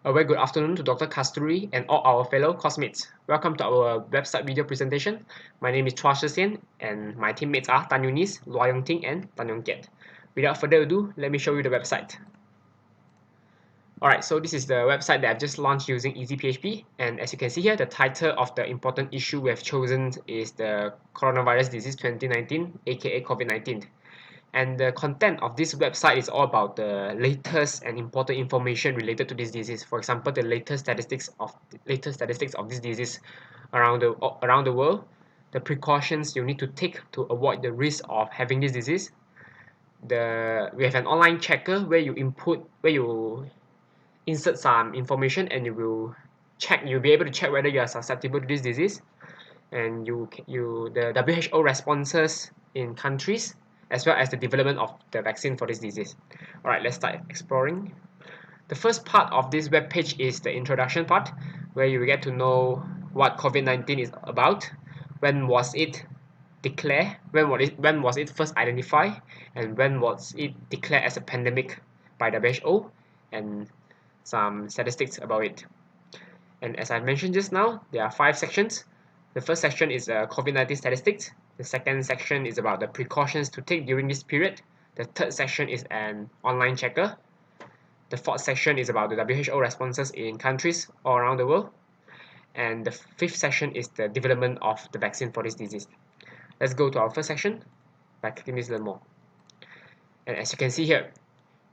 A very good afternoon to Dr. Kasturi and all our fellow classmates. Welcome to our website video presentation. My name is Chua Xian and my teammates are Eunice, Luar, Ting and Keat. Without further ado, let me show you the website. Alright, so this is the website that I've just launched using EasyPHP, and as you can see here, the title of the important issue we have chosen is the Coronavirus Disease 2019, aka COVID-19. And the content of this website is all about the latest and important information related to this disease. For example, the latest statistics of this disease around the world, the precautions you need to take to avoid the risk of having this disease. We have an online checker where you insert some information and you'll be able to check whether you are susceptible to this disease, and the WHO responses in countries as well as the development of the vaccine for this disease. Alright, let's start exploring. The first part of this web page is the introduction part, where you will get to know what COVID-19 is about, when was it declared, when was it first identified, and when was it declared as a pandemic by the WHO, and some statistics about it. And as I mentioned just now, there are 5 sections. The first section is COVID-19 statistics. The second section is about the precautions to take during this period. The third section is an online checker. The fourth section is about the WHO responses in countries all around the world. And the fifth section is the development of the vaccine for this disease. Let's go to our first section by clicking this learn more. And as you can see here,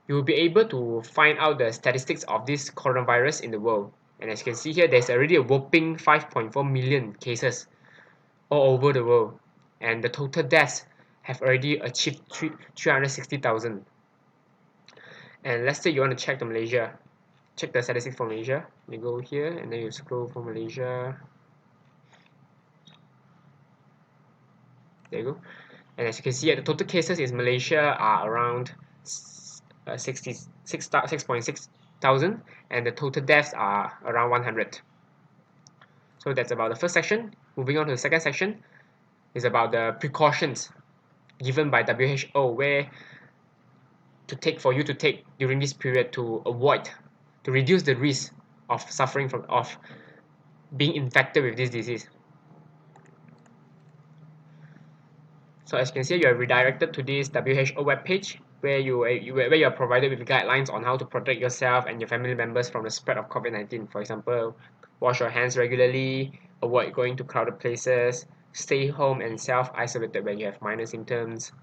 you will be able to find out the statistics of this coronavirus in the world. And as you can see here, there's already a whopping 5.4 million cases all over the world. And the total deaths have already achieved 360,000. And let's say you want to check Malaysia. Check the statistics for Malaysia. You go here and then you scroll for Malaysia. There you go. And as you can see here, the total cases in Malaysia are around 6.6 thousand, and the total deaths are around 100. So that's about the first section. Moving on to the second section is about the precautions given by WHO where for you to take during this period to reduce the risk of suffering of being infected with this disease. So as you can see, you are redirected to this WHO webpage where you are provided with guidelines on how to protect yourself and your family members from the spread of COVID-19. For example, wash your hands regularly, avoid going to crowded places, stay home and self-isolated when you have minor symptoms.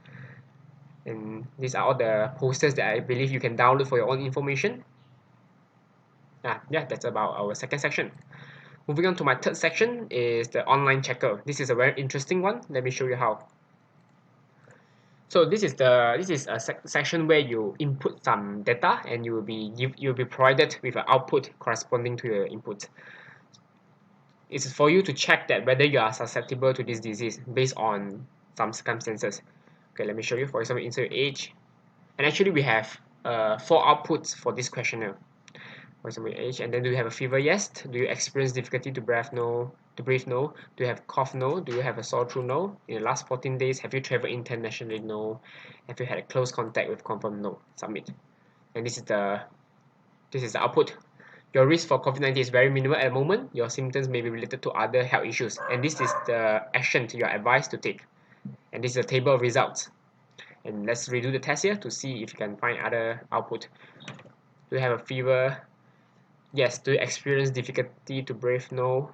And these are all the posters that I believe you can download for your own information. Yeah, that's about our second section. Moving on to my third section is the online checker. This is a very interesting one. Let me show you how. So this is a section where you input some data and you'll be provided with an output corresponding to your input. It's for you to check that whether you are susceptible to this disease based on some circumstances. Okay, let me show you. For example, insert your age, and actually we have 4 outputs for this questionnaire. For example, your age, and then do you have a fever? Yes. Do you experience difficulty to breathe? No. To breathe? No. Do you have cough? No. Do you have a sore throat? No. In the last 14 days, have you traveled internationally? No. Have you had a close contact with confirmed? No. Submit. And this is the output. Your risk for COVID-19 is very minimal at the moment. Your symptoms may be related to other health issues, and this is the action you are advised to take. And this is a table of results. And let's redo the test here to see if you can find other output. Do you have a fever? Yes. Do you experience difficulty to breathe? No.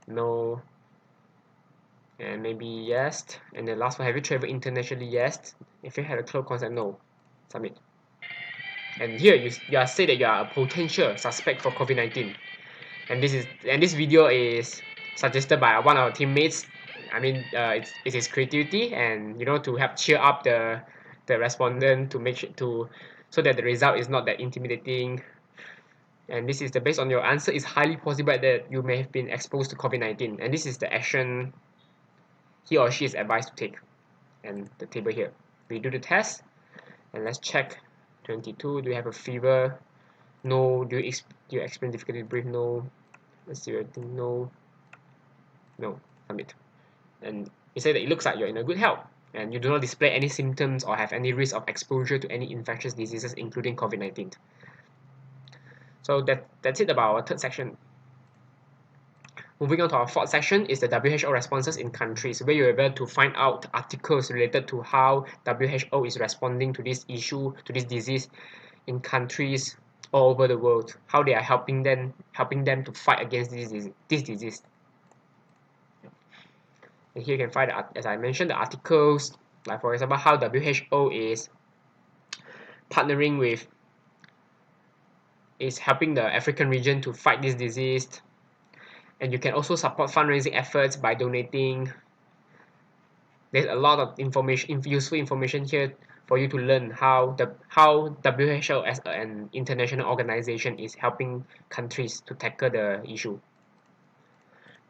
No. And maybe yes. And the last one, have you traveled internationally? Yes. If you had a close contact? No. Submit. And here you are say that you are a potential suspect for COVID-19. And this video is suggested by one of our teammates. I mean, it's his creativity, and to help cheer up the respondent to make sure so that the result is not that intimidating. And this is based on your answer, it's highly possible that you may have been exposed to COVID-19, and this is the action he or she is advised to take. And the table here, we do the test, and let's check. 22, do you have a fever? No. Do you experience difficulty to breathe? No. Let's see everything. No. Submit. And it says that it looks like you're in a good health and you do not display any symptoms or have any risk of exposure to any infectious diseases including COVID-19. So that's it about our third section. Moving on to our fourth section is the WHO responses in countries, where you're able to find out articles related to how WHO is responding to this issue, to this disease in countries all over the world, how they are helping them to fight against this disease. And here you can find, as I mentioned, the articles, like for example, how WHO is partnering with, is helping the African region to fight this disease. And you can also support fundraising efforts by donating. There's a lot of information, useful information here for you to learn how WHO as an international organization is helping countries to tackle the issue.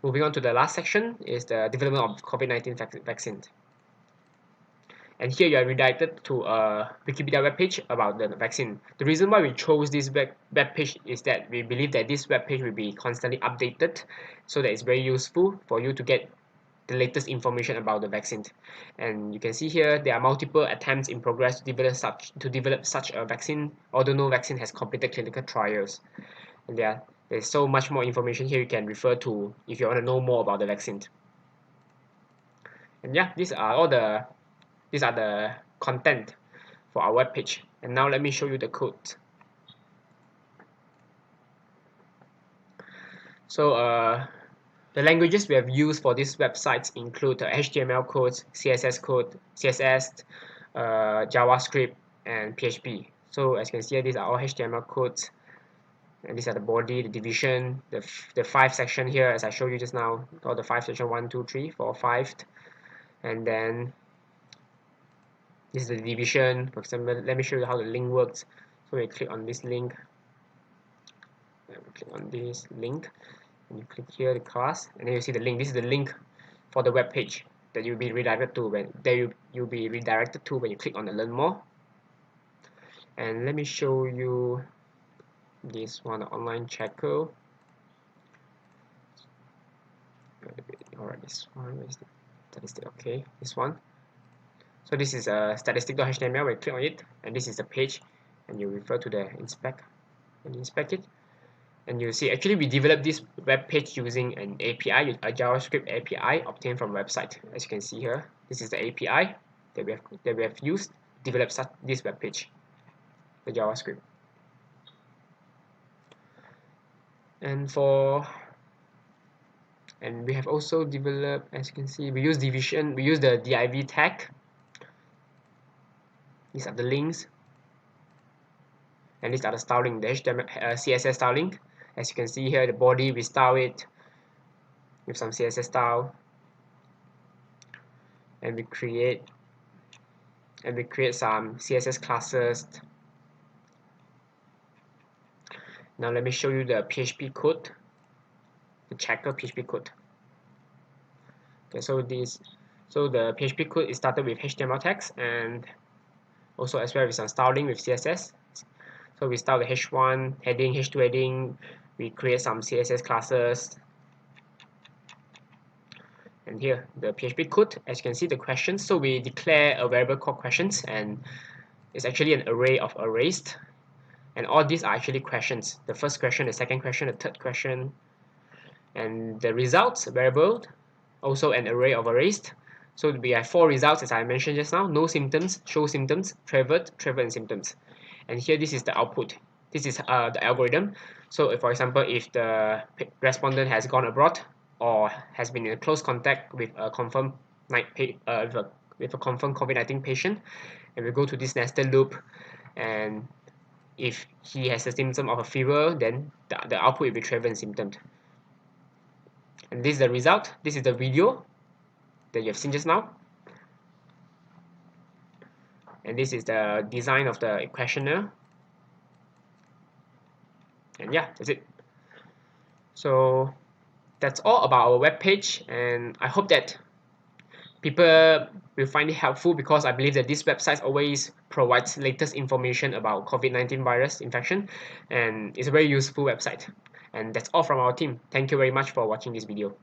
Moving on to the last section is the development of COVID-19 vaccine. And here you are redirected to a Wikipedia webpage about the vaccine. The reason why we chose this webpage is that we believe that this webpage will be constantly updated, so that it's very useful for you to get the latest information about the vaccine. And you can see here there are multiple attempts in progress to develop such a vaccine, although no vaccine has completed clinical trials. And there's so much more information here you can refer to if you want to know more about the vaccine. And yeah, these are the content for our web page. And now let me show you the code. So the languages we have used for these websites include HTML codes, CSS, JavaScript, and PHP. So as you can see, these are all HTML codes, and these are the body, the division, the 5 section here, as I showed you just now, or the 5 section 1, 2, 3, 4, 5, and then this is the division. For example, let me show you how the link works. So we click on this link, and we click on this link, and you click here the class, and then you see the link. This is the link for the web page that you'll be redirected to when you click on the learn more. And let me show you this one, the online checker. Alright, this one is the statistic. Okay, this one. So this is a statistic.html. We click on it, and this is the page, and you refer to the inspect and inspect it, and you see actually we developed this web page using an API, a JavaScript API obtained from a website. As you can see here, this is the API that we have used to develop this web page, the JavaScript. And we have also developed, as you can see, we use the div tag. These are the links, and these are the styling, the HTML, CSS styling. As you can see here, the body, we style it with some CSS style, and we create some CSS classes. Now let me show you the PHP code, the checker PHP code. Okay, so the PHP code is started with HTML tags, and also as well with some styling with CSS. So we start with h1 heading, h2 heading, we create some CSS classes, and here the PHP code, as you can see, the questions. So we declare a variable called questions, and it's actually an array of arrays, and all these are actually questions. The first question, the second question, the third question, and the results variable, also an array of arrays. So we have 4 results, as I mentioned just now: no symptoms, show symptoms, traveled, and symptoms. And here this is the output. This is the algorithm. So if, for example, if the respondent has gone abroad or has been in close contact with a confirmed COVID-19 patient, and we go to this nested loop, and if he has a symptom of a fever, then the output will be travel and symptoms. And this is the result. This is the video that you have seen just now, and this is the design of the questionnaire. And yeah, that's it. So that's all about our web page, and I hope that people will find it helpful, because I believe that this website always provides latest information about COVID-19 virus infection, and it's a very useful website. And that's all from our team. Thank you very much for watching this video.